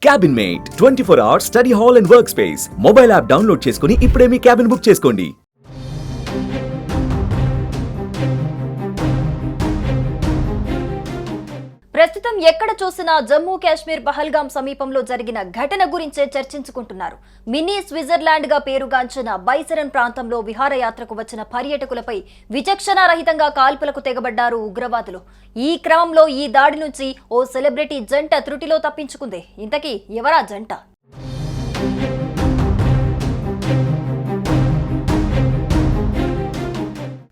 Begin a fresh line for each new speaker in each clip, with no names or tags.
Cabin mate 24 hours study hall and work space mobile app download చేసుకుని ఇప్పుడే మీ cabin book చేసుకోండి.
ప్రస్తుతం ఎక్కడ చూసినా జమ్మూ కాశ్మీర్ పహల్గాం సమీపంలో జరిగిన ఘటన గురించే చర్చించుకుంటున్నారు. మినీ స్విట్జర్లాండ్ గా పేరుగాంచిన బైసరన్ ప్రాంతంలో విహారయాత్రకు వచ్చిన పర్యాటకులపై విచక్షణారహితంగా కాల్పులకు తెగబడ్డారు ఉగ్రవాదులు. ఈ క్రమంలో ఈ దాడి నుంచి ఓ సెలబ్రిటీ జంట త్రుటిలో తప్పించుకుంది. ఇంతకీ ఎవరా జంట?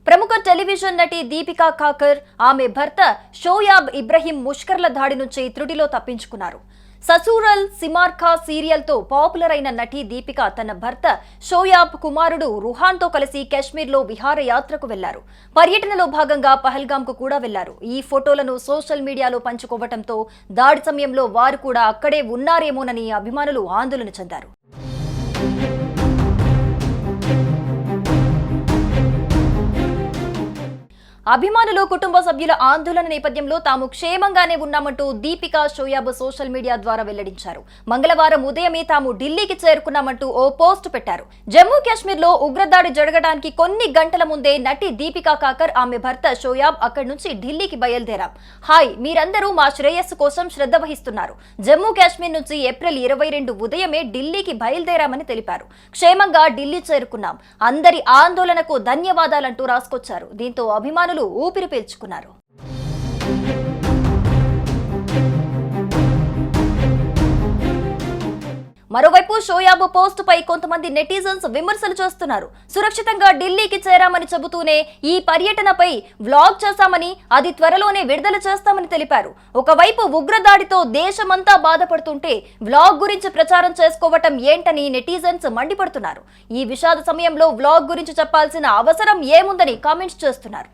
ప్రముఖ టెలివిజన్ నటి దీపికా కాకర్, ఆమె భర్త షోయాబ్ ఇబ్రహీం ముష్కర్ల దాడి నుంచి త్రుటిలో తప్పించుకున్నారు. ససూరల్ సిమార్ఖా సీరియల్తో పాపులర్ అయిన నటి దీపిక తన భర్త షోయాబ్ కుమారుడు రుహాన్తో కలిసి కాశ్మీర్లో విహారయాత్రకు వెళ్లారు. పర్యటనలో భాగంగా పహల్గాంకు కూడా వెళ్లారు. ఈ ఫోటోలను సోషల్ మీడియాలో పంచుకోవడంతో దాడి సమయంలో వారు కూడా అక్కడే ఉన్నారేమోనని అభిమానులు ఆందోళన చెందారు. అభిమానులు, కుటుంబ సభ్యుల ఆందోళన నేపథ్యంలో తాము క్షేమంగానే ఉన్నామంటూ దీపికా షోయాబ్ సోషల్ మీడియా ద్వారా వెల్లడించారు. మంగళవారం ఉదయమే తాము ఢిల్లీకి చేరుకున్నామంటూ ఓ పోస్ట్ పెట్టారు. జమ్మూ కాశ్మీర్ లో ఉగ్రదాడి జరగడానికి కొన్ని గంటల ముందే నటి దీపికా కాకర్, ఆమె భర్త షోయాబ్ అక్కడి నుంచి ఢిల్లీకి బయలుదేరాం. హాయ్, మీరందరూ మా శ్రేయస్సు కోసం శ్రద్ధ వహిస్తున్నారు. జమ్మూ కాశ్మీర్ నుంచి ఏప్రిల్ 22 ఉదయమే ఢిల్లీకి బయలుదేరామని తెలిపారు. క్షేమంగా ఢిల్లీ చేరుకున్నాం. అందరి ఆందోళనకు ధన్యవాదాలంటూ రాసుకొచ్చారు. దీంతో అభిమానులు ఊపిరి పీల్చుకున్నారు. మరోవైపు షోయాబ్ పోస్ట్ పై కొంతమంది నెటిజన్స్ విమర్శలు చేస్తున్నారు. సురక్షితంగా ఢిల్లీకి చేరామని చెబుతూనే ఈ పర్యటనపై వ్లాగ్ చేశామని, అది త్వరలోనే విడుదల చేస్తామని తెలిపారు. ఒకవైపు ఉగ్రదాడితో దేశమంతా బాధపడుతుంటే వ్లాగ్ గురించి ప్రచారం చేసుకోవటం ఏంటని నెటిజన్స్ మండిపడుతున్నారు. ఈ విషాద సమయంలో వ్లాగ్ గురించి చెప్పాల్సిన అవసరం ఏముందని కామెంట్స్ చేస్తున్నారు.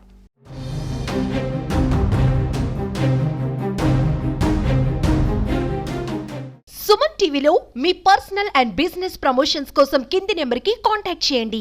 సుమన్ టీవీలో మీ పర్సనల్ అండ్ బిజినెస్ ప్రమోషన్స్ కోసం కింది నెంబర్కి కాంటాక్ట్ చేయండి.